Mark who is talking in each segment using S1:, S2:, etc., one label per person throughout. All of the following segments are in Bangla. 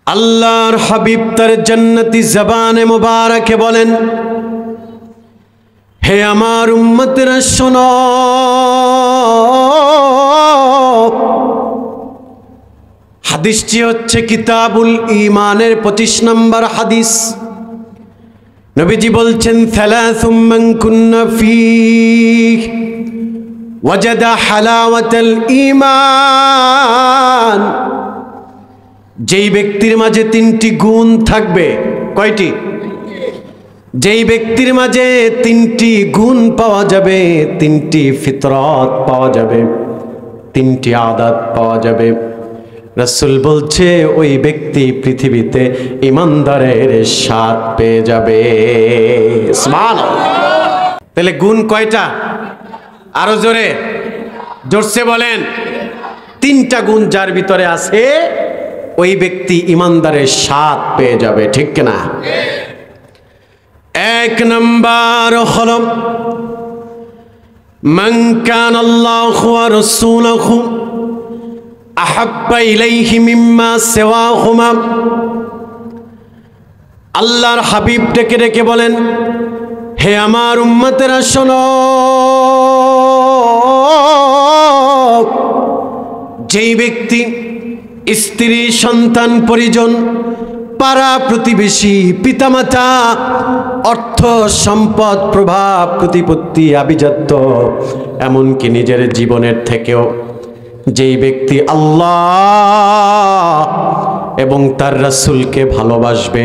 S1: আল্লাহর হাবিব তার জান্নাতি জবানে মুবারকে বলেন, হে আমার উম্মতেরা শোনো, হাদিসটি হচ্ছে কিতাবুল ঈমানের 25 নম্বর হাদিস। নবীজি বলছেন, সালাসুম মান কুন্না ফীহি ওয়াজাদা হালাওয়াতাল ঈমান। যেই ব্যক্তির মাঝে 3টি গুণ থাকবে, কয়টি? যেই ব্যক্তির মাঝে 3টি গুণ পাওয়া যাবে, 3টি ফিতরত পাওয়া যাবে, 3টি আদাত পাওয়া যাবে, রাসূল বলছে ওই ব্যক্তি পৃথিবীতে ইমানদারের স্বাদ পেয়ে যাবে। সুবহানাল্লাহ। তাহলে গুণ কয়টা? আরো জোরে, জোরসে বলেন। 3টা গুণ যার ভিতরে আছে ওই ব্যক্তি ইমানদারের স্বাদ পেয়ে যাবে, ঠিক কিনা? 1 নাম্বার হলো মান কানা আল্লাহু ওয়া রাসূলুহু আহাব্বা ইলাইহি মিম্মা সিওয়াহুমা। আল্লাহর হাবিব ডেকে ডেকে বলেন, হে আমার উম্মতেরা শোনো, যেই ব্যক্তি স্ত্রী, সন্তান, পরিজন, পাড়া প্রতিবেশী, পিতামাতা, অর্থ সম্পদ, প্রভাব প্রতিপত্তি, আভিজাত্য, এমনকি নিজের জীবনের থেকেও যেই ব্যক্তি আল্লাহ এবং তার রাসূলকে ভালোবাসবে,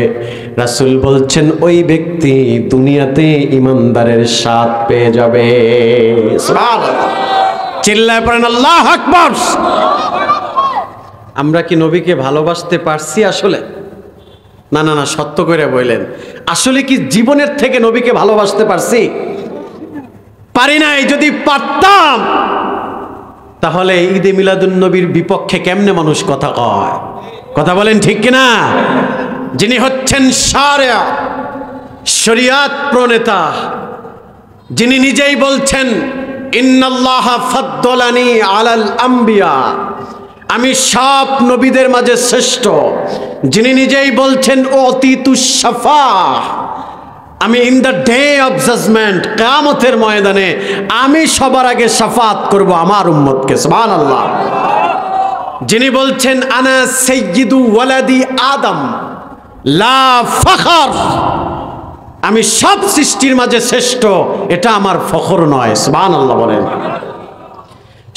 S1: রাসূল বলছেন ওই ব্যক্তি দুনিয়াতে ইমানদারের স্বাদ পেয়ে যাবে। সুবহানাল্লাহ। চিল্লায় পড়েন আল্লাহু আকবার। আমরা কি নবীকে ভালোবাসতে পারছি আসলে? না না না, সত্য করে বললেন, আসলে কি জীবনের থেকে নবীকে ভালোবাসতে পারছি? পারি নাই। যদি পারতাম তাহলে ঈদে মিলাদুন নবীর বিপক্ষে কেমনে মানুষ কথা কয়? কথা বলেন ঠিক কিনা? যিনি হচ্ছেন শারিয়া, শরিয়াত প্রণেতা, যিনি নিজেই বলছেন ইন্নাল্লাহা ফাদ্দালানি আলাল আম্বিয়া, আমি সব নবীদের মাঝে শ্রেষ্ঠ, যিনি নিজেই বলছেন অতীতুস শাফাআহ, আমি in the day of judgement, কিয়ামতের ময়দানে আমি সবার আগে শাফাআত করব আমার উম্মতকে। সুবহানাল্লাহ। যিনি বলছেন আনা সাইয়্যিদু ওয়ালাদি আদম লা ফখর, আমি সব সৃষ্টির মাঝে শ্রেষ্ঠ, এটা আমার ফখর নয়। সুবহানাল্লাহ বলেন।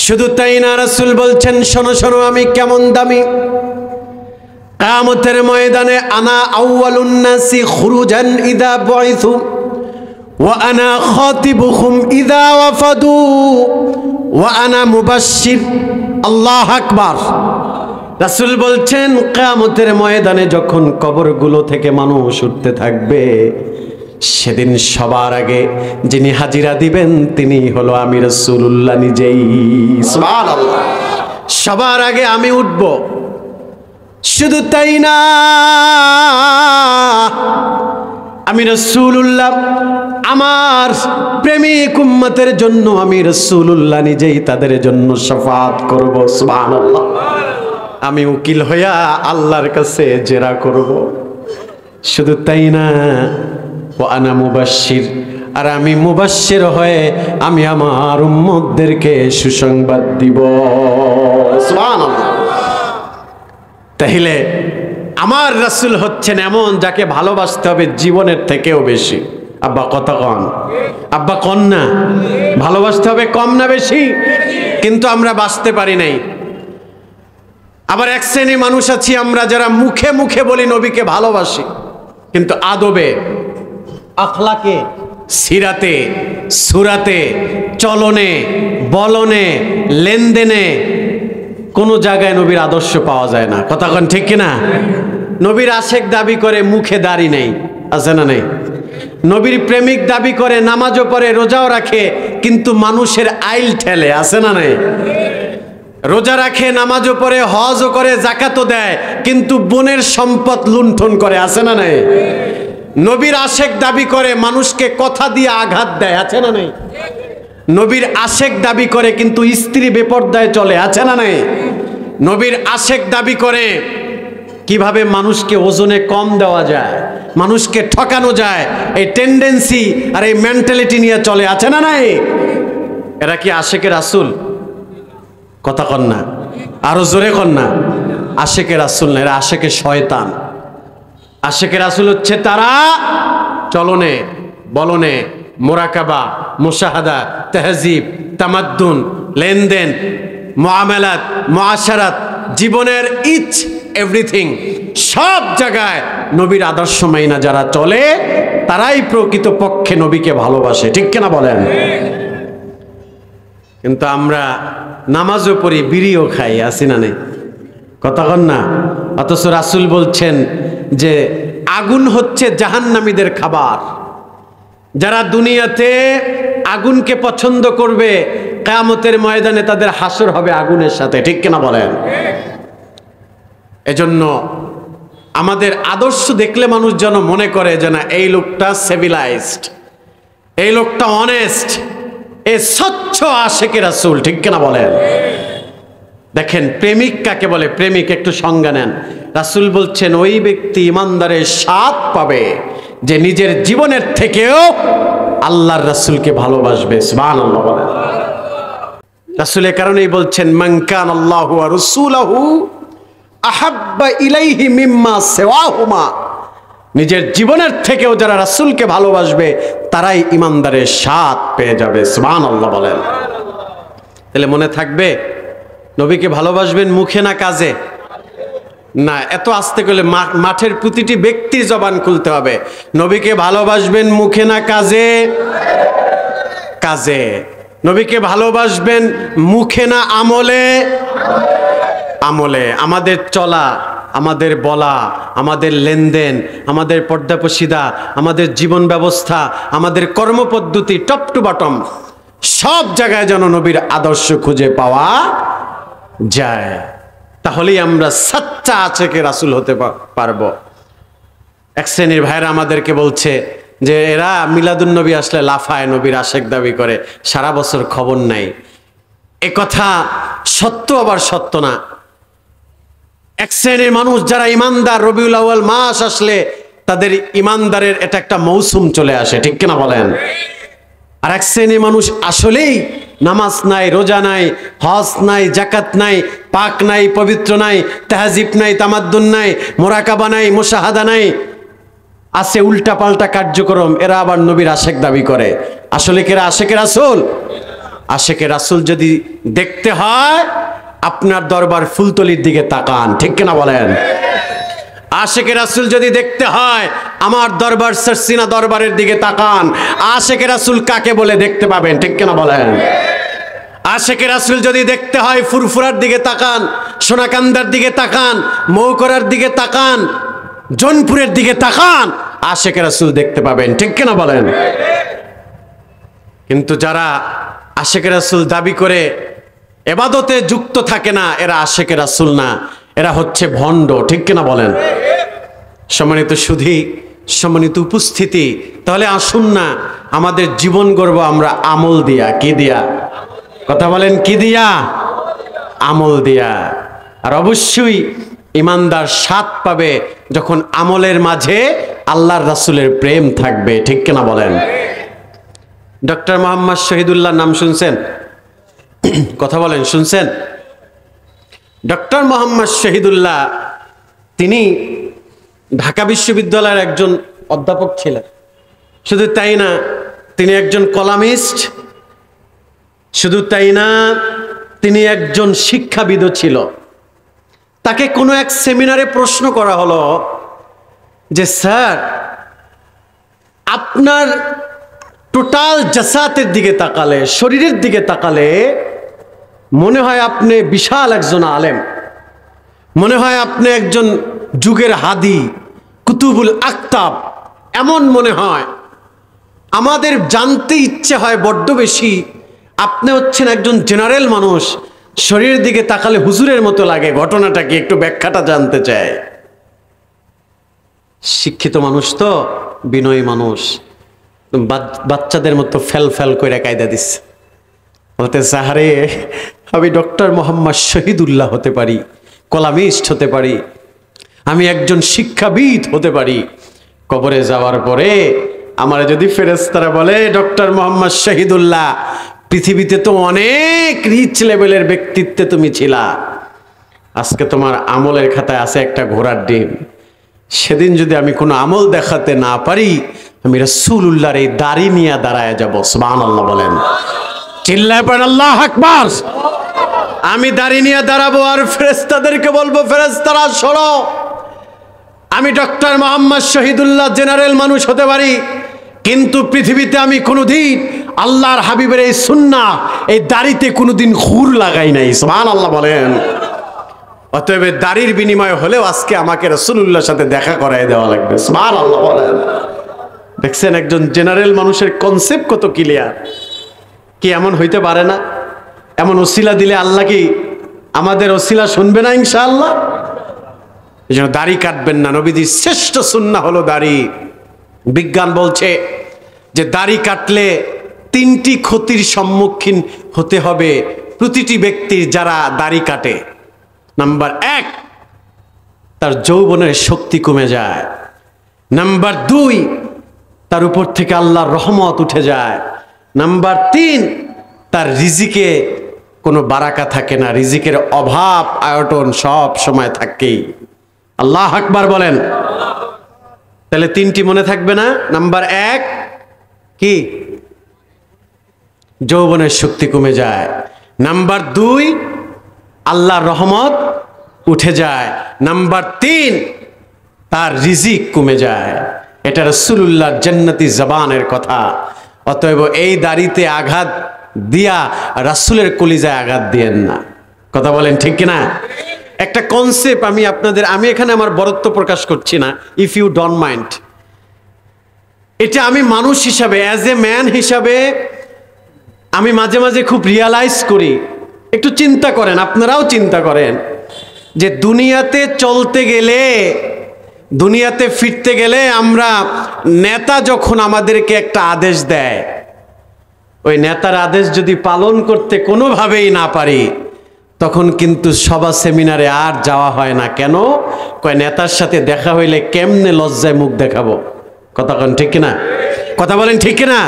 S1: শুধু তাই না, রাসূল বলছেন শোনো শোনো আমি কেমন দামি। কিয়ামতের ময়দানে আনা আউয়ালুন নাসি খুরুজান ইযা বুইসু ওয়া আনা খাতিবুহুম ইযা ওয়াফাদু ওয়া আনা মুবাশশির। আল্লাহু আকবার। রাসূল বলছেন কিয়ামতের ময়দানে যখন কবরগুলো থেকে মানুষ উঠতে থাকবে, সেদিন সবার আগে যিনি হাজিরা দিবেন তিনি হলো আমি রাসূলুল্লাহ নিজেই। সুবহানাল্লাহ। সবার আগে আমি উঠব। শুধু তাই না, আমি রাসূলুল্লাহ আমার প্রেমিক উম্মতের জন্য আমি রাসূলুল্লাহ নিজেই তাদের জন্য শাফাআত করব। সুবহানাল্লাহ। আমি উকিল হইয়া আল্লাহর কাছে জেরা করব। শুধু তাই না, ওয়া আনা মুবাশশির, আর আমি মুবাশশির হয়ে আমি আমার উম্মতদেরকে সুসংবাদ দিব। সুবহানাল্লাহ। তাহলে আমার রাসূল হচ্ছেন এমন যাকে ভালোবাসতে হবে জীবনের থেকেও বেশি। আব্বা কথা কন, আব্বা কন না, ভালোবাসতে হবে কম না বেশি? কিন্তু আমরা বাঁচতে পারি নাই। আবার এক শ্রেণী মানুষ আছি আমরা যারা মুখে মুখে বলি নবীকে ভালোবাসি, কিন্তু আদবে, আখলাকে, সিরাতে, সুরাতে, চলনে, বলনে, লেনদেনে কোনো জায়গায় নবীর আদর্শ পাওয়া যায় না। কথা কন ঠিক কিনা? নবীর আশেক দাবি করে, মুখে দাড়ি নেই, আছে না নেই? নবীর প্রেমিক দাবি করে, নামাজও পড়ে, রোজাও রাখে, কিন্তু মানুষের আইল ঠেলে, আছে না নেই? রোজা রাখে, নামাজও পড়ে, হজও করে, যাকাতও দেয়, কিন্তু বোনের সম্পদ লুণ্ঠন করে, আছে না নেই? নবীর আশেক দাবি করে, মানুষকে কথা দিয়ে আঘাত দেয়, আছে না নেই? নবীর আশেক দাবি করে কিন্তু স্ত্রী বেপরদায় চলে, আছে না নাই? নবীর আশেক দাবি করে কিভাবে মানুষকে ওজনে কম দেওয়া যায়, মানুষকে ঠকানো যায়, এই টেন্ডেন্সি আর এই মেন্টালিটি নিয়ে চলে, আছে না নাই? এরা কি আশেকে রাসূল? কথা কন না, আরো জোরে কন না। আশেকে রাসূল না, এরা আশেকে শয়তান। আশেকে রাসূল হচ্ছে তারা চলনে, বলনে, মোরাকাবা, মুশাহাদা, তাহজিব, তামাদ্দুন, লেনদেন, মুআমালাত, মুআশারাত, জীবনের ইচ এভরিথিং, সব জায়গায় নবীর আদর্শ মাইনা যারা চলে তারাই প্রকৃত পক্ষে নবীকে ভালোবাসে, ঠিক কিনা বলেন? কিন্তু আমরা নামাজও পড়ি, বিড়িও খাই, আসি না নেই? কথা কন না। অথচ রাসূল বলছেন যে আগুন হচ্ছে জাহান্নামীদের খাবার। যারা দুনিয়াতে আগুনকে পছন্দ করবে, কিয়ামতের ময়দানে তাদের হাসর হবে আগুনের সাথে, ঠিক কিনা বলেন? এজন্য আমাদের আদর্শ দেখলে মানুষ যেন মনে করে যে না, এই লোকটা সিভিলাইজড, এই লোকটা অনেস্ট, এ স্বচ্ছ আশেকে রাসূল, ঠিক কিনা বলেন? দেখেন প্রেমিক কাকে বলে, প্রেমিক একটু সংজ্ঞা নেন। রাসূল বলছেন ওই ব্যক্তি ইমানদারের স্বাদ পাবে যে নিজের জীবনের থেকেও আল্লাহর রাসূলকে ভালোবাসবে। সুবহানাল্লাহ বলেন। রাসূল এই কারণেই বলছেন মান কানাল্লাহু ওয়া রাসূলুহু আহাব্বা ইলাইহি মিম্মা সিওয়াহুমা, নিজের জীবনের থেকেও যারা রাসূলকে ভালোবাসবে তারাই ইমানদারের স্বাদ পেয়ে যাবে। সুবহানাল্লাহ বলেন। তাহলে মনে থাকবে নবীকে ভালোবাসবেন মুখে না কাজে? না, এত আস্তে করলে মাঠের প্রতিটি ব্যক্তির জবান খুলতে হবে। নবীকে ভালোবাসবেন মুখে না কাজে? কাজে। নবীকে ভালোবাসবেন মুখে না আমলে? আমলে। আমাদের চলা, আমাদের বলা, আমাদের লেনদেন, আমাদের পর্দাপশিদা, আমাদের জীবন ব্যবস্থা, আমাদের কর্মপদ্ধতি, টপ টু বটম সব জায়গায় যেন নবীর আদর্শ খুঁজে পাওয়া যায়, তাহলেই আমরা সচ্চা আশেকে রাসূল হতে পারবো। এক শ্রেণীর ভাইরা আমাদেরকে বলছে যে এরা মিলাদুন নবী আসলে লাফায়, নবীর আশেক দাবি করে, সারা বছর খবর নাই। এ কথা সত্য আবার সত্য না। এক শ্রেণীর মানুষ যারা ইমানদার, রবিউল আউয়াল মাস আসলে তাদের ইমানদারের এটা একটা মৌসুম চলে আসে, ঠিক কিনা বলেন? আর এক শ্রেণীর মানুষ আসলেই নামাজ নাই, রোজা নাই, হজ নাই, জাকাত নাই, পাক নাই, পবিত্র নাই, তাহজিব নাই, তামাদ্দুন নাই, মোরাকাবা নাই, মুশাহাদা নাই, আছে উল্টা পাল্টা কার্যক্রম। এরা আবার নবীর আশেক দাবি করে। আসলে কি এরা আশেকে রাসূল? আশেকে রাসূল যদি দেখতে হয় আপনার দরবার ফুলতলির দিকে তাকান, ঠিক কিনা বলেন? আশেকে রাসূল যদি দেখতে হয় আমার দরবার সরসিনা দরবারের দিকে তাকান। আশেকে রাসূল কাকে বলে দেখতে পাবেন, ঠিক কিনা বলেন? আশেকে রাসূল যদি দেখতে হয় ফুরফুরার দিকে তাকান, সোনাকান্দার দিকে তাকান, মৌকরার দিকে তাকান, জোনপুরের দিকে তাকান, আশেকে রাসূল দেখতে পাবেন, ঠিক কিনা বলেন? কিন্তু যারা আশেকে রাসূল দাবি করে ইবাদতে যুক্ত থাকে না, এরা আশেকে রাসূল না, এরা হচ্ছে ভণ্ড, ঠিক কিনা বলেন? সম্মানিত সুধী, সম্মানিত উপস্থিতি, তাহলে আসুন না আমাদের জীবন গড়ব আমরা আমল দিয়া। কি দিয়া? কথা বলেন, কি দিয়া? আমল দিয়া। আর অবশ্যই ইমানদার স্বাদ পাবে যখন আমলের মাঝে আল্লাহর রাসূলের প্রেম থাকবে, ঠিক কিনা বলেন? ডক্টর মোহাম্মদ শহীদুল্লাহ নাম শুনছেন? কথা বলেন, শুনছেন? ডক্টর মোহাম্মদ শহীদুল্লাহ তিনি ঢাকা বিশ্ববিদ্যালয়ের একজন অধ্যাপক ছিলেন। শুধু তাই না, তিনি একজন কলামিস্ট। শুধু তাই না, তিনি একজন শিক্ষাবিদও ছিল। তাকে কোনো এক সেমিনারে প্রশ্ন করা হলো যে স্যার, আপনার টোটাল জাসাতের দিকে তাকালে, শরীরের দিকে তাকালে মনে হয় আপনি বিশাল একজন আলেম, মনে হয় আপনি একজন যুগের হাদি, কুতুবুল আকতাব, এমন মনে হয়। আমাদের জানতে ইচ্ছে হয় বড্ড বেশি, আপনি হচ্ছেন একজন জেনারেল মানুষ, শরীরের দিকে তাকালে হুজুরের মতো লাগে। ঘটনাটা কি, একটু ব্যাখ্যাটা জানতে চায়। শিক্ষিত মানুষ তো, বিনয়ী মানুষ, বাচ্চাদের মতো ফেল ফেল করে কায়দা দিচ্ছে। বলতে সাহারে, আমি ডক্টর মোহাম্মদ শহীদুল্লাহ হতে পারি, কলামিস্ট হতে পারি, আমি একজন শিক্ষাবিদ হতে পারি। কবরে যাওয়ার পরে আমার যদি ফেরেশতারা বলে, ডক্টর মোহাম্মদ শহীদুল্লাহ, পৃথিবীতে তো অনেক রিচ লেভেলের ব্যক্তিত্বে তুমি ছিলা, আজকে তোমার আমলের খাতায় আছে একটা ঘোড়ার ডিম। সেদিন যদি আমি কোনো আমল দেখাতে না পারি, আমি রাসূলুল্লাহর এই দাড়ি নিয়ে দাঁড়ায় যাব। সুবহানাল্লাহ বলেন, চিল্লায় পড়েন আল্লাহু আকবার। আমি দাড়ি নিয়ে দাঁড়াবো আর ফেরেশতাদেরকে বলবো, ফেরেশতারা শোনো, আমি ডক্টর মোহাম্মদ শহীদুল্লাহ জেনারেল মানুষ হতে পারি, কিন্তু পৃথিবীতে আমি কোনোদিন আল্লাহর হাবিবের এই সুন্নাহ, এই দাড়িতে কোনোদিন খুর লাগাই নাই। সুবহানাল্লাহ বলেন। অতএব দাড়ির বিনিময়ে হলেও আজকে আমাকে রাসূলুল্লাহর সাথে দেখা করায় দেওয়া লাগবে। সুবহানাল্লাহ বলেন। দেখছেন একজন জেনারেল মানুষের কনসেপ্ট কত ক্লিয়ার। কি এমন হইতে পারে না? এমন ওসিলা দিলে আল্লাহ কি আমাদের ওসিলা শুনবে না ইনশাআল্লাহ? এই জন্য দাড়ি কাটবেন না। নবীজির শ্রেষ্ঠ সুন্নাহ হলো দাড়ি। বিজ্ঞান বলছে যে দাড়ি কাটলে 3টি ক্ষতির সম্মুখীন হতে হবে প্রতিটি ব্যক্তির যারা দাড়ি কাটে। নাম্বার 1, তার যৌবনের শক্তি কমে যায়। নাম্বার 2, তার উপর থেকে আল্লাহর রহমত উঠে যায়। নাম্বার 3, তার রিজিকে কোনো বারাকা থাকে না, রিজিকের অভাব আয়তন সব সময় থাকেই। আল্লাহ আকবার বলেন। তাহলে 3টি মনে থাকবে না? নাম্বার 1 কি? যৌবনের শক্তি কমে যায়। নাম্বার 2, আল্লাহর রহমত উঠে যায়। নাম্বার 3, তার রিজিক কমে যায়। এটা রাসূলুল্লাহর জান্নাতি জবানের কথা। অতএব এই দাড়িতে আঘাত দিয়া রাসূলের কলিজায় আঘাত দিয়েন না। কথা বলেন ঠিক কিনা? একটা কনসেপ্ট আমি এখানে আমার বরত্ব প্রকাশ করছি না, ইফ ইউ ডোন্ট মাইন্ড। এটা আমি মানুষ হিসাবে, অ্যাজ এ ম্যান হিসাবে আমি মাঝে মাঝে খুব রিয়ালাইজ করি। একটু চিন্তা করেন, আপনারাও চিন্তা করেন যে দুনিয়াতে চলতে গেলে, দুনিয়াতে ফিরতে গেলে আমরা নেতা যখন আমাদেরকে একটা আদেশ দেয়, ওই নেতার আদেশ যদি পালন করতে কোনোভাবেই না পারি, তখন কিন্তু সভা সেমিনারে আর যাওয়া হয় না। কেন? কয় নেতার সাথে দেখা হইলে কেমনে লজ্জায় মুখ দেখাবো। কথা বলেন ঠিক কিনা? কথা বলেন ঠিক কিনা?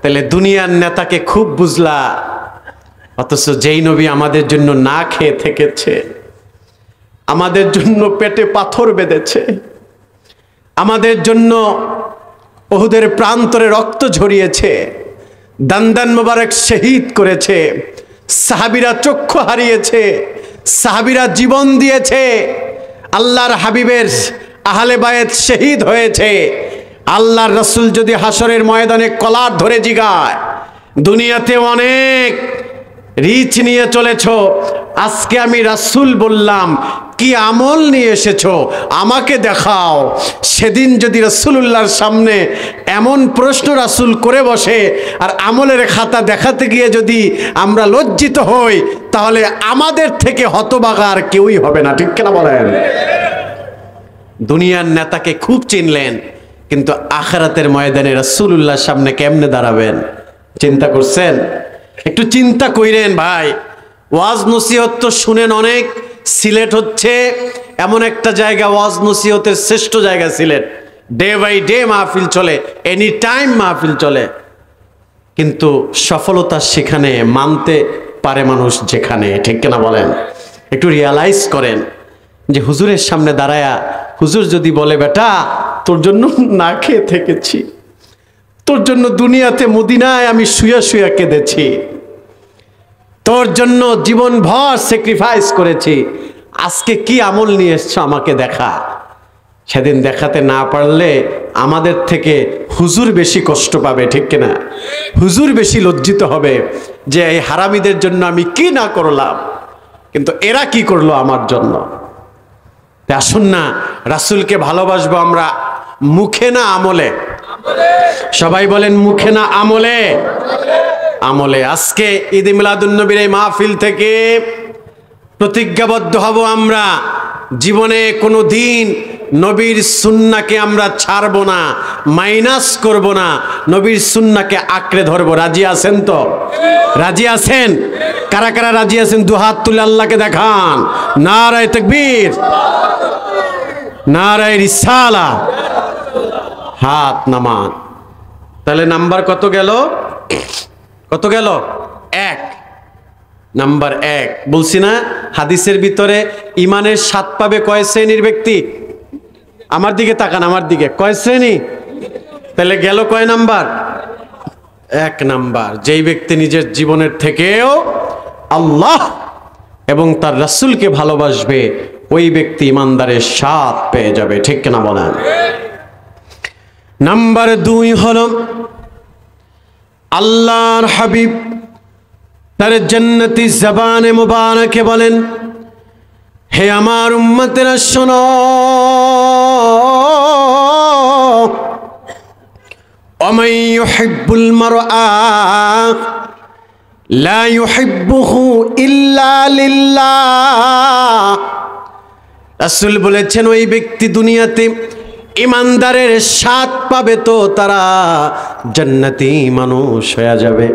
S1: তাহলে দুনিয়ার নেতাকে খুব বুঝলা, অথচ যেই নবী আমাদের জন্য না খেয়ে থেকেছে, আমাদের জন্য পেটে পাথর বেঁধেছে, আমাদের জন্য উহুদের প্রান্তরে রক্ত ঝরিয়েছে, দান্দান মোবারক শহীদ করেছে, সাহাবীরা চক্ষু হারিয়েছে, সাহাবীরা জীবন দিয়েছে, আল্লাহর হাবিবের আহলে বায়েত শহীদ হয়েছে। আল্লাহর রাসূল যদি হাসরের ময়দানে কলার ধরে জিগায়, দুনিয়াতে অনেক রিচ নিয়ে চলেছো, আজকে আমি রাসূল বললাম কি আমল নিয়ে এসেছো আমাকে দেখাও। সেদিন যদি রাসূলুল্লাহর সামনে এমন প্রশ্ন রাসূল করে বসে আর আমলের খাতা দেখাতে গিয়ে যদি আমরা লজ্জিত হই, তাহলে আমাদের থেকে হতভাগা আর কেউই হবে না। ঠিক কিনা বলেন? দুনিয়ার নেতাকে খুব চিনলেন, কিন্তু আখিরাতের ময়দানে রাসূলুল্লাহর সামনে কেমনে দাঁড়াবেন চিন্তা করছেন? একটু চিন্তা কইরেন ভাই। ওয়াজ নসিহত তো শুনেন অনেক। সিলেট হচ্ছে এমন একটা জায়গা, ওয়াজ নসিহতের শ্রেষ্ঠ জায়গা সিলেট। ডে বাই ডে মাহফিল চলে, এনি টাইম মাহফিল চলে, কিন্তু সফলতা সেখানে, মানতে পারে মানুষ যেখানে। ঠিক কিনা বলেন? একটু রিয়ালাইজ করেন যে হুজুরের সামনে দাঁড়ায়া হুজুর যদি বলে, বেটা তোর জন্য না খেয়ে থেকেছি, তোর জন্য দুনিয়াতে মদিনায় আমি শুয়া শুয়া কেঁদেছি, তোর জন্য জীবন ভর স্যাক্রিফাইস করেছি, আজকে কি আমল নিয়ে এসছো আমাকে দেখা। সেদিন দেখাতে না পারলে আমাদের থেকে হুজুর বেশি কষ্ট পাবে। ঠিক কিনা? হুজুর বেশি লজ্জিত হবে যে এই হারামীদের জন্য আমি কি না করলাম, কিন্তু এরা কি করলো আমার জন্য। আসুন না রাসূলকে ভালোবাসবো আমরা মুখে না আমলে। সবাই বলেন মুখে না আমলে। আমলে। আজকে ঈদ মিলাদুন নবীর এই মাহফিল থেকে প্রতিজ্ঞাবদ্ধ হব, আমরা জীবনে কোনো দিন নবীর সুন্নাহকে আমরা ছাড়ব না, মাইনাস করব না, নবীর সুন্নাহকে আঁকড়ে ধরবো। রাজি আছেন তো? রাজি আছেন? কারা কারা রাজি আছেন? দু হাত তুলে আল্লাহকে দেখান। নারায়ে তাকবীর। নারায়ে রিসালাত, হাত নামান। তাহলে নাম্বার কত গেল? কত গেল? 1। নাম্বার 1 বলছি না, হাদিসের ভিতরে ইমানের স্বাদ পাবে কয় শ্রেণীর ব্যক্তি? আমার দিকে তাকান, আমার দিকে। কয় শ্রেণী? তাহলে গেল কয় নাম্বার? 1 নাম্বার। যেই ব্যক্তি নিজের জীবনের থেকেও আল্লাহ এবং তার রাসূলকে ভালোবাসবে, ওই ব্যক্তি ইমানদারের স্বাদ পেয়ে যাবে। ঠিক কিনা বলেন? নাম্বার 2 হলো আল্লাহর হাবিব তার জান্নাতি জবানে মুবারকে বলেন, হে আমার উম্মতেরা শোনো, ওয়ামান ইউহিব্বুল মারআ লা ইউহিব্বুহু ইল্লা লিল্লাহ। রাসূল বলেছেন, ওই ব্যক্তি দুনিয়াতে ইমানদারের স্বাদ পাবে তো তারা জান্নাতি মানুষ হয়ে যাবে।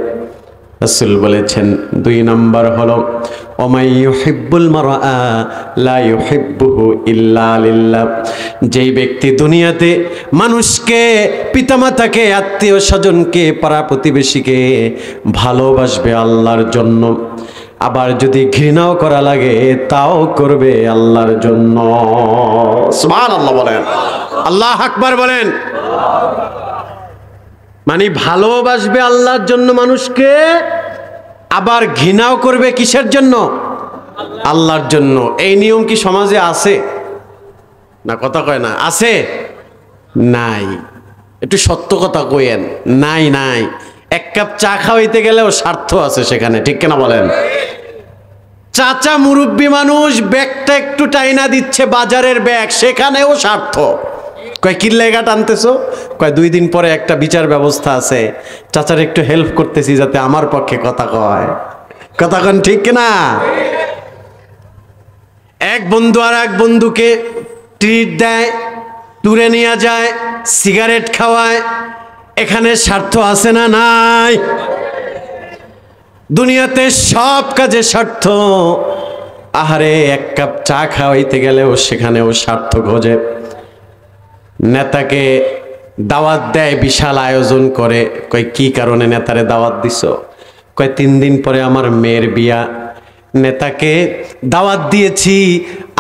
S1: রাসূল বলেছেন 2 নাম্বার হলো ওয়ামান ইউহিব্বুল মারআ লা ইউহিব্বুহু ইল্লা লিল্লাহ। যেই ব্যক্তি দুনিয়াতে মানুষকে, পিতামাতাকে, আত্মীয় স্বজনকে, পাড়া প্রতিবেশীকে ভালোবাসবে আল্লাহর জন্য, আবার যদি ঘৃণাও করা লাগে তাও করবে আল্লাহর জন্য। সুবহানাল্লাহ বলেন, আল্লাহু আকবার বলেন। মানে ভালোবাসবে আল্লাহর জন্য মানুষকে, আবার ঘৃণাও করবে কিসের জন্য? আল্লাহর জন্য। এই নিয়ম কি সমাজে আছে? না, কথা কয় না। আছে? নাই। একটু সত্য কথা কইেন। নাই, নাই। 1 কাপ চা খাওয়াইতে গেলেও স্বার্থ আছে সেখানে। ঠিক কিনা বলেন? চাচা মুরব্বী মানুষ ব্যাগটা একটু টাইনা দিচ্ছে, বাজারের ব্যাগ, সেখানেও স্বার্থ। কয় কি লেগা টানতেছো? কয় 2 দিন পরে একটা বিচার ব্যবস্থা আছে, চাচার একটু হেল্প করতেছি যাতে আমার পক্ষে কথা কয়। কথা কন ঠিক কিনা? এক বন্ধু আর এক বন্ধুকে ট্রিট দেয়, ট্যুরে নিয়ে যায়, সিগারেট খাওয়ায়, এখানে স্বার্থ আছে না নাই? দুনিয়াতে সব কাজে স্বার্থ। আহারে 1 কাপ চা খাওয়াইতে গেলেও সেখানেও স্বার্থ খোঁজে। নেতাকে দাওয়াত দেয়, বিশাল আয়োজন করে। কয় কি কারণে নেতারে দাওয়াত দিছো? কয় 3 দিন পরে আমার মেয়ের বিয়া। নেতাকে দাওয়াত দিয়েছি,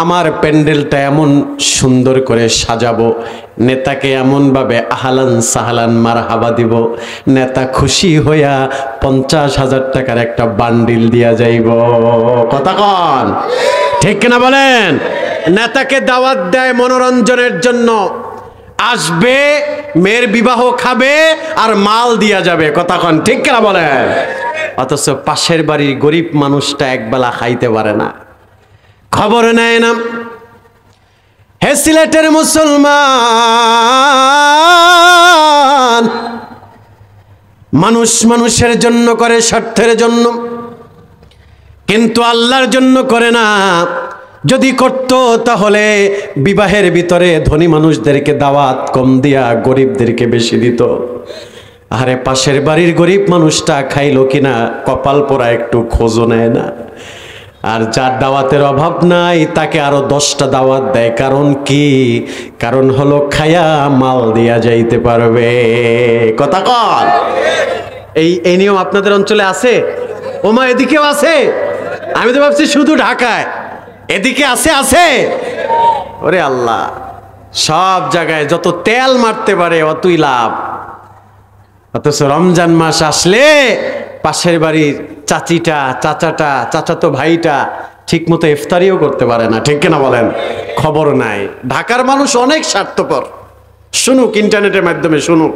S1: আমার প্যান্ডেলটা এমন সুন্দর করে সাজাবো, নেতাকে এমনভাবে আহলান সাহলান মারহাবা দিব, নেতা খুশি হইয়া 50,000 টাকার একটা বান্ডিল দিয়া যাইব। কথা কন ঠিক কিনা বলেন? নেতাকে দাওয়াত দেয় মনোরঞ্জনের জন্য, আসবে, মেয়ের বিবাহ খাবে আর মাল দিয়া যাবে। কথা কন ঠিক কিনা বলেন? অথচ পাশের বাড়ির গরিব মানুষটা একবেলা খাইতে পারে না, খবর নেয় না। হে সিলেটের মুসলমান, মানুষ মানুষের জন্য করে, স্বার্থের জন্য, কিন্তু আল্লাহর জন্য করে না। যদি করত তাহলে বিবাহের ভিতরে ধনী মানুষদেরকে দাওয়াত কম দিয়া গরিবদেরকে বেশি দিত। আরে পাশের বাড়ির গরিব মানুষটা খাইলো কিনা কপাল পোড়া একটু খোঁজও নেয় না। আর যার দাওয়াতের অভাব নাই তাকে আরো 10টা দাওয়াত দেয়। কারণ কি? কারণ হলো খায়া মাল দিয়া যাইতে পারবে। কথা কন। এই নিয়ম আপনাদের অঞ্চলে আছে? ওমা এদিকেও আছে? আমি তো ভাবছি শুধু ঢাকায়। এদিকে আছে? আছে? ওরে আল্লাহ, সব জায়গায় যত তেল মারতে পারে অতই লাভ। অথচ রমজান মাস আসলে পাশের বাড়ির চাচিটা, চাচাটা, চাচাতো ভাইটা ঠিক মতো ইফতারিও করতে পারে না। ঠিক কিনা বলেন? খবর নাই। ঢাকার মানুষ অনেক স্বার্থপর। শুনুক, ইন্টারনেটের মাধ্যমে শুনুক।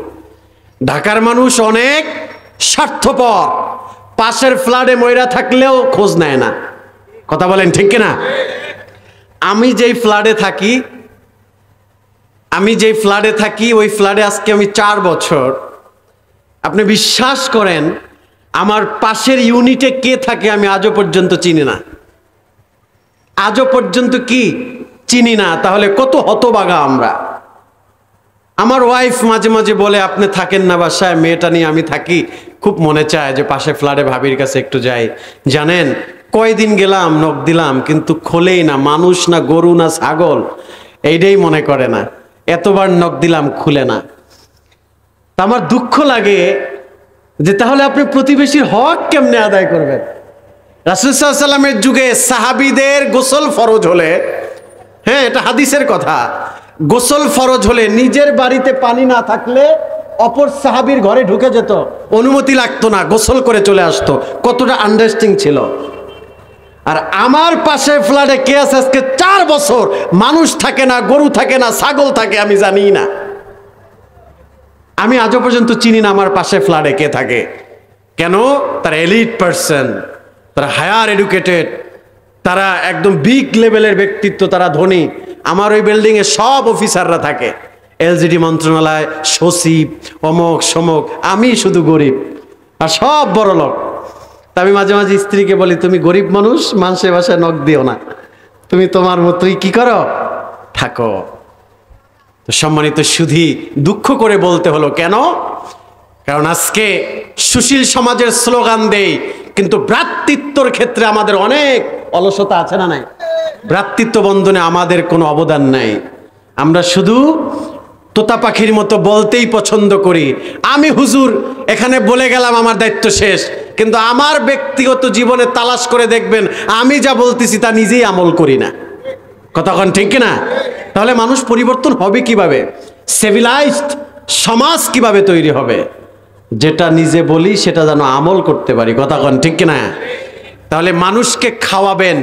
S1: ঢাকার মানুষ অনেক স্বার্থপর। পাশের ফ্ল্যাটে ময়রা থাকলেও খোঁজ নেয় না। কথা বলেন ঠিক কিনা? আমি যেই ফ্ল্যাটে থাকি ওই ফ্ল্যাটে আজকে আমি 4 বছর। আপনি বিশ্বাস করেন, আমার পাশের ইউনিটে কে থাকে আমি আজও পর্যন্ত চিনি না। আজও পর্যন্ত কি চিনি না? তাহলে কত হতভাগা আমরা। আমার ওয়াইফ মাঝে মাঝে বলে, আপনি থাকেন না বাসায়, মেয়েটা নিয়ে আমি থাকি, খুব মনে চায় যে পাশে ফ্ল্যাটে ভাবির কাছে একটু যাই। জানেন কয়দিন গেলাম, নক দিলাম, কিন্তু খোলেই না। মানুষ না গরু না ছাগল, এইটাই মনে করে না, এতবার নক দিলাম খুলে না। তা আমার দুঃখ লাগে যে তাহলে আপনি প্রতিবেশীর হক কেমনে আদায় করবেন? রাসূল সাল্লাল্লাহু আলাইহি ওয়াসাল্লামের যুগে সাহাবীদের গোসল ফরজ হলে, হ্যাঁ এটা হাদিসের কথা, গোসল ফরজ হলে নিজের বাড়িতে পানি না থাকলে অপর সাহাবীর ঘরে ঢুকে যেত, অনুমতি লাগতো না, গোসল করে চলে আসতো। কতটা আন্ডারস্ট্যান্ডিং ছিল। আর আমার পাশে ফ্ল্যাটে কে আছে আজকে 4 বছর, মানুষ থাকে না, গরু থাকে না, ছাগল থাকে আমি জানি না, আমি আজও পর্যন্ত চিনি না আমার পাশে ফ্ল্যাটে কে থাকে। কেন? তারা এলিট পারসন, তারা হায়ার এডুকেটেড, তারা একদম বিগ লেভেলের ব্যক্তিত্ব, তারা ধনী। আমার ওই বিল্ডিং এ সব অফিসাররা থাকে, এলজিডি মন্ত্রণালয়, সচিব, অমক সমক, আমি শুধু গরিব আর সব বড় লোক। তা আমি মাঝে মাঝে স্ত্রীকে বলি, তুমি গরিব মানুষ, মানুষের বাসায় নখ দিও না, তুমি তোমার মতোই কি করো, থাকো। তো সম্মানিত সুধী, দুঃখ করে বলতে হলো কেন? কারণ আজকে সুশীল সমাজের স্লোগান দেই, কিন্তু ভ্রাতৃত্বর ক্ষেত্রে আমাদের অনেক অলসতা আছে না নাই? ভ্রাতৃত্ব বন্ধনে আমাদের কোনো অবদান নাই। আমরা শুধু তোতা পাখির মতো বলতেই পছন্দ করি, আমি হুজুর এখানে বলে গেলাম, আমার দায়িত্ব শেষ। কিন্তু আমার ব্যক্তিগত জীবনে তালাশ করে দেখবেন, আমি যা বলতেছি তা নিজেই আমল করি না। কতক্ষণ ঠিক না? তাহলে মানুষ পরিবর্তন হবে কিভাবে? সিভিলাইজড সমাজ কিভাবে তৈরি হবে? যেটা নিজে বলি সেটা যেন আমল করতে পারি। কতক্ষণ ঠিক না? তাহলে মানুষকে খাওয়াবেন,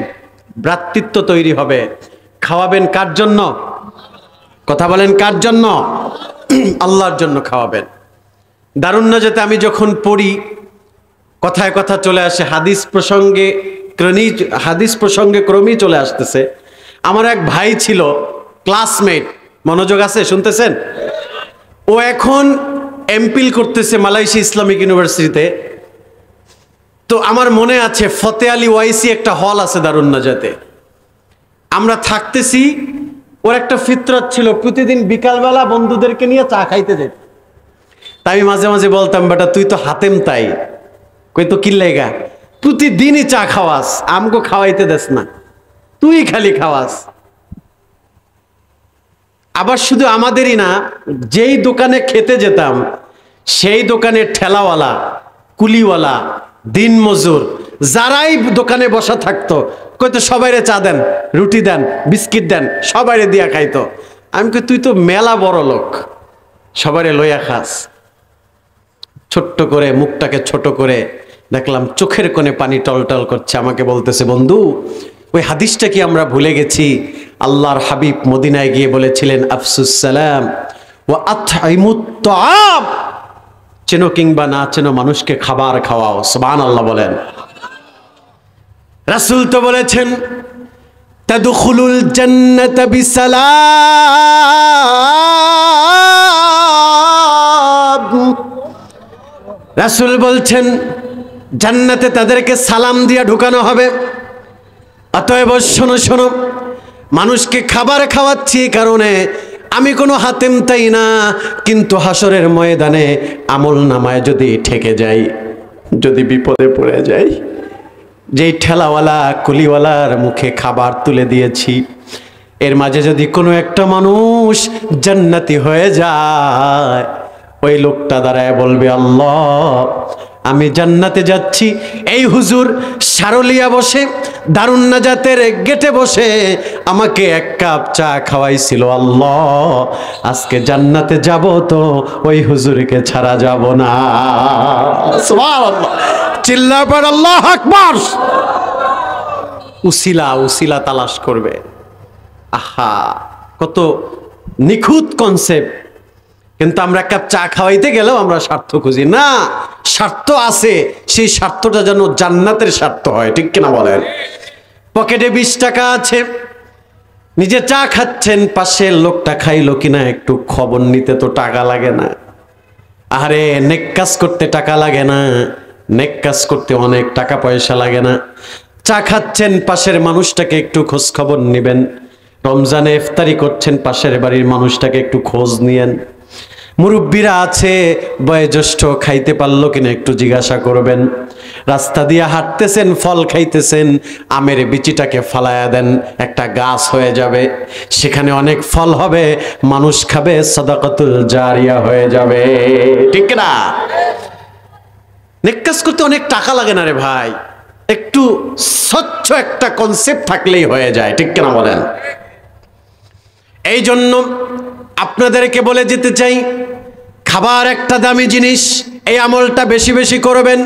S1: ভ্রাতৃত্ব তৈরি হবে। খাওয়াবেন কার জন্য? কথা বলেন, কার জন্য? আল্লাহর জন্য খাওয়াবেন। দারুন নাজাতে আমি যখন পড়ি, কথায় কথা চলে আসে, হাদিস প্রসঙ্গে ক্রমেই চলে আসতেছে। আমার এক ভাই ছিল, ক্লাসমেট, মনোযোগ আছে, শুনতেছেন? ও এখন এমপিল করতেছে মালয়েশিয়া ইসলামিক ইউনিভার্সিটিতে। তো আমার মনে আছে ফতে আলী ওয়াইসি একটা হল আছে দারুন নাজাতে, আমরা থাকতেছি। ওর একটা ফিতরত ছিল, প্রতিদিন বিকালবেলা বন্ধুদেরকে নিয়ে চা খাইতে যেত। তাই আমি মাঝে মাঝে বলতাম, বেটা তুই তো হাতেম তাই, কই তো কিল্লেগা, প্রতিদিনই চা খাওয়াস, আমগো খাওয়াইতে দেস না, তুই খালি খাওয়াস। আবার শুধু আমাদেরই না, যেই দোকানে খেতে যেতাম সেই দোকানের ঠেলাওয়ালা, কুলিওয়ালা, দিনমজুর যারাই দোকানে বসা থাকতো, কইতো সবাইরে চা দেন, রুটি দেন, বিস্কিট দেন, সবাইরে দিয়া খাইতো। আমি কই তুই তো মেলা বড় লোক, সবাইরে লইয়া খাস। ছোট্ট করে মুখটাকে ছোট করে দেখলাম চোখের কোণে পানি টলটল করছে। আমাকে বলতেছে, বন্ধু ওই হাদিসটা কি আমরা ভুলে গেছি? আল্লাহর হাবিব মদিনায় গিয়ে বলেছিলেন, আফসুস সালাম ওয়া আতঈমুত তাআম, চেনো কিংবা না চেনো মানুষকে খাবার খাওয়াও। সুবহানাল্লাহ বলেন। রাসূল তো বলেছেন, তাদখুলুল জান্নাতা বিসালাম। রাসূল বলছেন জান্নাতে তাদেরকে সালাম দিয়া ঢুকানো হবে। অতএব শোনো শোনো, মানুষকে খাবার খাওয়াচ্ছি কারণে আমি কোনো হাতেম তাই না, কিন্তু হাসরের ময়দানে আমল নামায় যদি ঠেকে যাই, যদি বিপদে পড়ে যাই, যেই ঠেলাওয়ালা কুলিওয়ালার মুখে খাবার তুলে দিয়েছি, এর মাঝে যদি কোনো একটা মানুষ জান্নাতি হয়ে যায়, ওই লোকটা দাঁড়ায় বলবে, আল্লাহ আমি জান্নাতে যাচ্ছি। এই হুজুর সারলিয়া বসে দারুন নাজাতের গেটে বসে আমাকে 1 কাপ চা খাওয়াইছিল, আল্লাহ আজকে জান্নাতে যাব তো ওই হুজুরকে ছাড়া যাব না। সুবহানাল্লাহ, চিল্লা পড় আল্লাহু আকবার। উসিলা তালাশ করবে। আহা, কত নিখুঁত কনসেপ্ট। কিন্তু আমরা 1 কাপ চা খাওয়াইতে গেলেও আমরা স্বার্থ খুঁজি না। স্বার্থ আছে, সেই স্বার্থটা যেন জান্নাতের স্বার্থ হয়, ঠিক কিনা বলেন? পকেটে 20 টাকা আছে, নিজে চা খাচ্ছেন, পাশের লোকটা খাইলো কিনা একটু খবর নিতে তো টাকা লাগে না। আরে নেক কাজ করতে টাকা লাগে না, নেক কাজ করতে অনেক টাকা পয়সা লাগে না। চা খাচ্ছেন, পাশের মানুষটাকে একটু খোঁজ খবর নিবেন। রমজানে ইফতারি করছেন, পাশের বাড়ির মানুষটাকে একটু খোঁজ নিয়েন। মুরব্বীরা আছে, বয়োজ্যেষ্ঠ, খাইতে পারলো কিনা একটু জিজ্ঞাসা করবেন। রাস্তা দিয়ে হাঁটতেছেন, ফল খাইতেছেন, আমের বিচিটাকে ফালায়া দেন, একটা গাছ হয়ে যাবে, সেখানে অনেক ফল হবে, মানুষ খাবে, সাদাকাতুল জারিয়া হয়ে যাবে, ঠিক না? নেক কাজ করতে অনেক টাকা লাগে না রে ভাই, একটু স্বচ্ছ একটা কনসেপ্ট থাকলেই হয়ে যায়, ঠিক কিনা বলেন? এই জন্য আপনাদেরকে বলে যেতে চাই, খাবার একটা দামি জিনিস, এই আমলটা বেশি বেশি করবেন।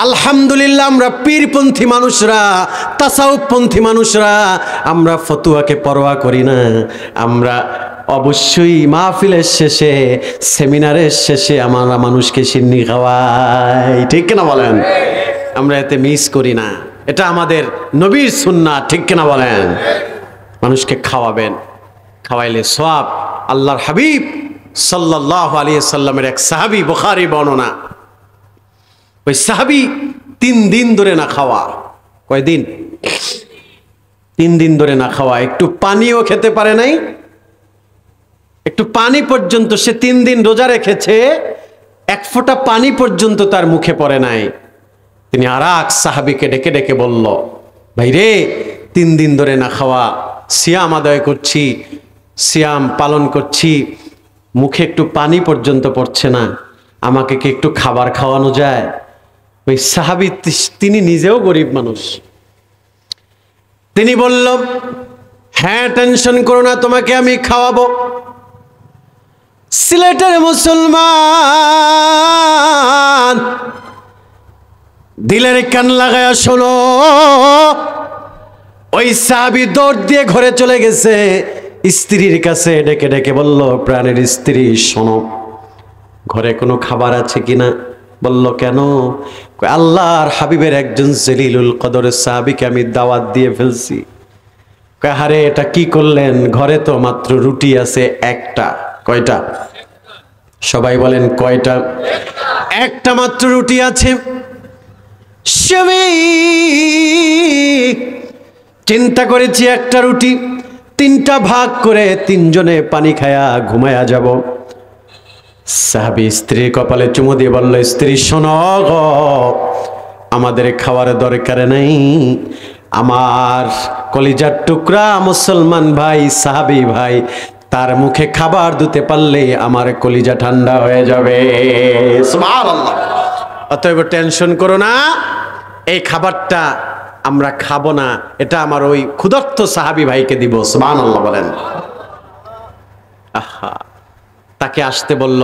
S1: আলহামদুলিল্লাহ, আমরা পীরপন্থী মানুষরা, তাসাউফপন্থী মানুষরা, আমরা ফতুয়াকে পরোয়া করি না। আমরা অবশ্যই মাহফিলের শেষে, সেমিনারের শেষে আমরা মানুষকে সিন্নি খাওয়াই, ঠিক কিনা বলেন? আমরা এতে মিস করি না, এটা আমাদের নবীর সুন্নাহ, ঠিক কিনা বলেন? মানুষকে খাওয়াবেন, খাওয়াইলে সওয়াব। আল্লাহর হাবিব সাল্লাল্লাহু আলাইহি সাল্লামের এক সাহাবী, বুখারী বর্ণনা, ওই সাহাবী 3 দিন ধরে না খাওয়া। কয়দিন? 3 দিন ধরে না খাওয়া, একটু পানিও খেতে পারে নাই, একটু পানি পর্যন্ত সে 3 দিন রোজা রেখেছে, এক ফোঁটা পানি পর্যন্ত তার মুখে পড়ে নাই। তিনি আর এক সাহাবীকে ডেকে ডেকে বলল, ভাই রে, 3 দিন ধরে না খাওয়া, সিয়াম আদায় করছি, সিয়াম পালন করছি, মুখে একটু পানি পর্যন্ত পড়ছে না, আমাকে কি একটু খাবার খাওয়ানো যায়? ওই সাহাবী, তিনি নিজেও গরিব মানুষ, তিনি বলল, হ্যাঁ, টেনশন করো না, তোমাকে আমি খাওয়াবো। সিলেটের মুসলমান, দিলের কান লাগায়া শোনো, ওই সাহাবী দৌড় দিয়ে ঘরে চলে গেছে, স্ত্রীর কাছে ডেকে ডেকে বলল, প্রাণের স্ত্রী শোনো, ঘরে কোনো খাবার আছে কিনা? বলল, কেন? আল্লাহর হাবিবের একজন জলিলুল কদরের সাহাবীকে আমি দাওয়াত দিয়ে ফেলছি। আরে এটা কি করলেন? ঘরে তো মাত্র রুটি আছে একটা। কয়টা? সবাই বলেন কয়টা? একটা মাত্র রুটি আছে। স্বামী, চিন্তা করেছি একটা রুটি 3টা ভাগ করে 3 জনে পানি খায়া ঘুমায়া যাব। সাহাবী স্ত্রীর কপালে চুমু দিয়ে বলল, স্ত্রী শোনো গো, আমাদের খাওয়ার দরকার নেই, আমার কলিজার টুকরা মুসলমান ভাই, সাহাবী ভাই, তার মুখে খাবার দিতে পারলে আমার কলিজা ঠান্ডা হয়ে যাবে। সুবহানাল্লাহ। অতএব টেনশন করো না, এই খাবারটা আমরা খাবো না, এটা আমার ওই ক্ষুধার্ত সাহাবী ভাইকে দিব। সুবহানাল্লাহ বলেন। আহা, তাকে আসতে বলল,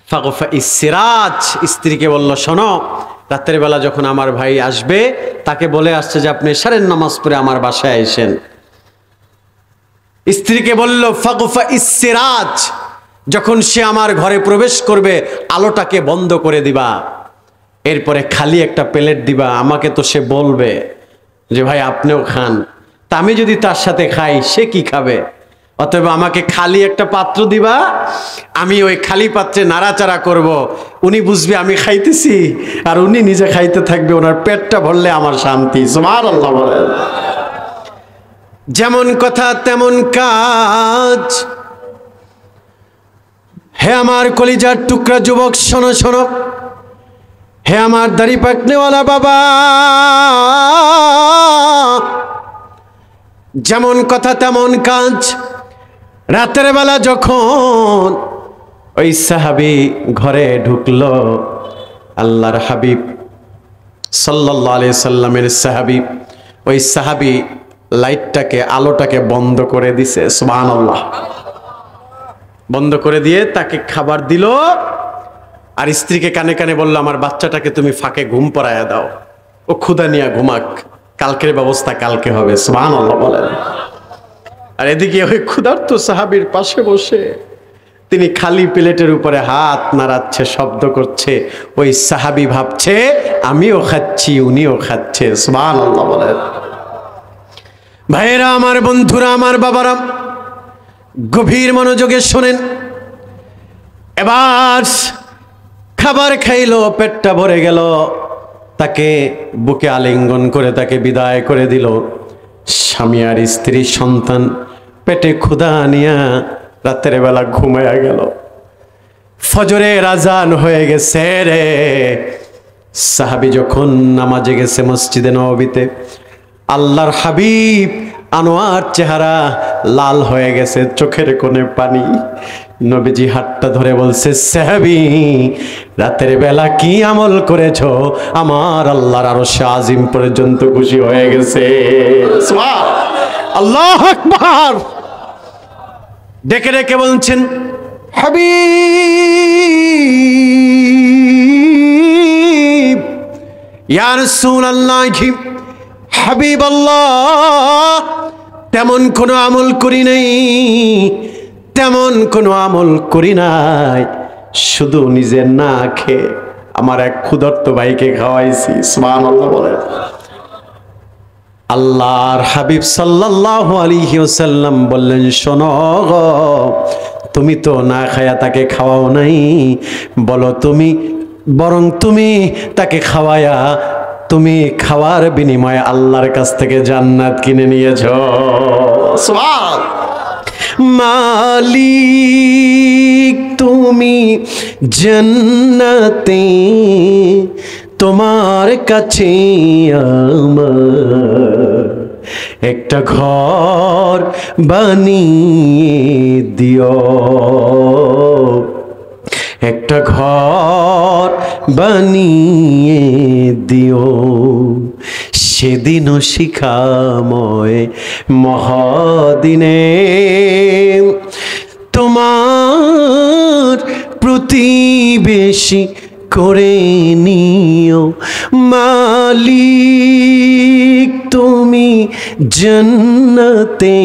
S1: ফাগফা ইসরাজ, স্ত্রীকে বলল, শোনো, রাতের বেলা যখন আমার ভাই আসবে, তাকে বলে আসছে যে আপনি এশারের নামাজ পড়ে আমার বাসায় আইসেন। স্ত্রীকে বলল, ফাগফা ইসরাজ, যখন সে আমার ঘরে প্রবেশ করবে, আলোটাকে বন্ধ করে দিবা, এরপরে খালি একটা প্লেট দিবা। আমাকে তো সে বলবে যে ভাই আপনিও খান, তা আমি যদি তার সাথে খাই, সে কি খাবে? অতএব আমাকে খালি একটা পাত্র দিবা, আমি ওই খালি পাত্রে নাড়াচাড়া করব, উনি বুঝবে আমি খাইতেছি, আর উনি নিজে খাইতে থাকবে, ওনার পেটটা ভরলে আমার শান্তি। সুবহানাল্লাহ বলেন। যেমন কথা তেমন কাজ। হে আমার কলিজার টুকরা যুবক, শোনো শোনো, হে আমার দাড়ি পাকনেওয়ালা বাবা, যেমন কথা তেমন কাজ। রাতের বেলা যখন ওই সাহাবী ঘরে ঢুকলো, আল্লাহর হাবিব সাল্লাল্লাহু আলাইহি সাল্লামের সাহাবী, ওই সাহাবী লাইটটাকে, আলোটাকে বন্ধ করে দিছে। সুবহানাল্লাহ। বন্ধ করে দিয়ে তাকে খাবার দিল, আর স্ত্রীকে কানে কানে বলল, আমার বাচ্চাটাকে তুমি ফাঁকে ঘুম পাড়ায়া দাও, ও ক্ষুধা নিয়ে ঘুমাক, কালকের ব্যবস্থা কালকে হবে। সুবহানাল্লাহ বলেন। আর এদিকে ওই ক্ষুধার্ত সাহাবীর পাশে বসে তিনি খালি প্লেটের উপরে হাত নাড়াচ্ছে, শব্দ করছে। ওই সাহাবী ভাবছে আমিও খাচ্ছি, উনিও খাচ্ছে। সুবহানাল্লাহ বলেন। ভাইয়েরা আমার, বন্ধুরা আমার, বাবারা, গভীর মনোযোগে শোনেন। এবার খাবার খাইলো, পেটটা ভরে গেল, তাকে বুকে আলিঙ্গন করে তাকে বিদায় করে দিল। স্বামী আর স্ত্রী, সন্তান পেটে ক্ষুধা নিয়া রাতের বেলা ঘুমায়া গেল, ফজরের আজান হয়ে গেছে রে। সাহাবী যখন নামাজে গেছে মসজিদে নববীতে, আল্লাহর হাবিব আনোয়ার চেহারা লাল হয়ে গেছে, চোখের কোণে পানি। নবীজি হাতটা ধরে বলছে, সাহাবী রাতের বেলা কি আমল করেছো, আমার আল্লাহর আরশ আজিম পর্যন্ত খুশি হয়ে গেছে। সুবহানাল্লাহ, আল্লাহু আকবার। ডেকে ডেকে বলছেন, হাবিব ইয়া রাসূলুল্লাহ, হাবিবাল্লাহ, তেমন কোনো আমল করি নাই, তেমন কোনো আমল করি নাই, শুধু নিজের না খেয়ে আমার এক ক্ষুধার্ত ভাইকে খাওয়াইছি। সুবহানাল্লাহ বলেন। আল্লাহর হাবিব সাল্লাল্লাহু আলাইহি ওয়াসাল্লাম বললেন, শোনো গো, তুমি তো না খায়া তাকে খাওয়াও নাই, বলো তুমি, বরং তুমি তাকে খাওয়ায়া তুমি খাওয়ার বিনিময়ে আল্লাহর কাছ থেকে জান্নাত কিনে নিয়েছো। সুবহান। মালিক তুমি জান্নাতে, তোমার কাছে আমার একটা ঘর বানিয়ে দিও, একটা ঘর বানিয়ে দিও। সেদিনও শিখাময় মহাদিনে তোমার প্রতিবেশী করে নিও। মালিক তুমি জান্নাতে,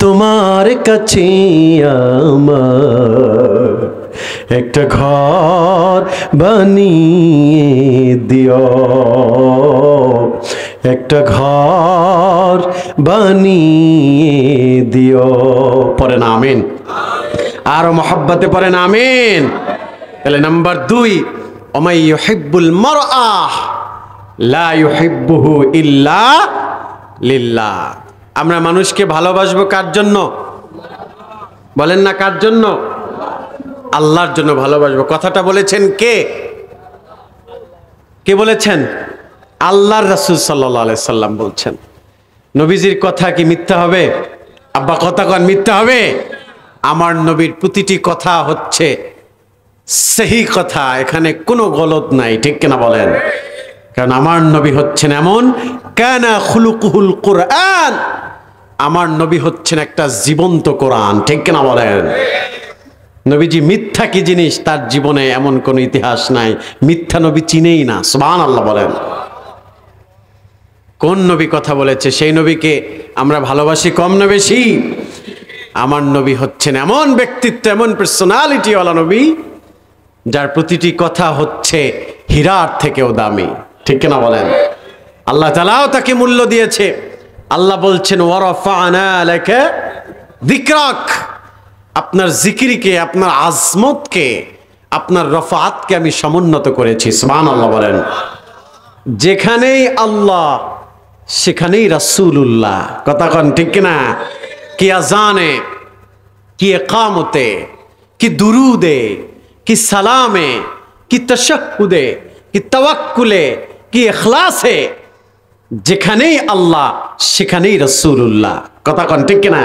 S1: তোমার কাছে আমার একটা ঘর বানিয়ে দিও, একটা ঘর বানিয়ে দিও। পড়েন আমিন, আরো মহব্বতে পড়েন আমিন। তাহলে নাম্বার 2, ওমাই ইউহিব্বুল মারআহ লা ইউহিব্বুহু ইল্লা লিল্লাহ। আমরা মানুষকে ভালোবাসবো কার জন্য? বলেন না, কার জন্য? আল্লাহর জন্য ভালোবাসবো। কথাটা বলেছেন কে? কে বলেছেন? আল্লাহর রাসূল সাল্লাল্লাহু আলাইহি সাল্লাম বলছেন। নবীজির কথা কি মিথ্যা হবে? আব্বা কথা কন, মিথ্যা হবে? আমার নবীর প্রতিটি কথা হচ্ছে সহি কথা, এখানে কোনো গলত নাই, ঠিক কিনা বলেন? কারণ আমার নবী হচ্ছেন এমন, কানা খুলুকুহুল কুরআন, আমার নবী হচ্ছেন একটা জীবন্ত কোরআন, ঠিক কিনা বলেন? নবীজি মিথ্যা কি জিনিস তার জীবনে এমন কোন ইতিহাস নাই, মিথ্যা নবী চিনেই না। সুবহানাল্লাহ বলেন। কোন নবী কথা বলেছে সেই নবীকে আমরা ভালোবাসি কম না বেশি? আমার নবী হচ্ছেন এমন ব্যক্তিত্ব, এমন পার্সোনালিটি ওয়ালা নবী যার প্রতিটি কথা হচ্ছে হীরার থেকেও দামি, ঠিক কিনা বলেন? আল্লাহ তাআলাও তাকে মূল্য দিয়েছে। আল্লাহ বলছেন, ওয়ারাফা'না লাকা যিকরাক, আপনার জিকিরকে, আপনার আজমতকে, আপনার রফাতকে আমি সমুন্নত করেছি। সুবহানাল্লাহ বলেন। যেখানেই আল্লাহ সেখানেই রাসূলুল্লাহ, কথা কন ঠিক কিনা? কি আজানে, কি ইকামতে, কি দুরুদে, কি সালামে, কি তাশাহুদে, কি তাওয়াক্কুলে, কি ইখলাসে, যেখানেই আল্লাহ সেখানেই রাসূলুল্লাহ, কথা কন ঠিক কিনা?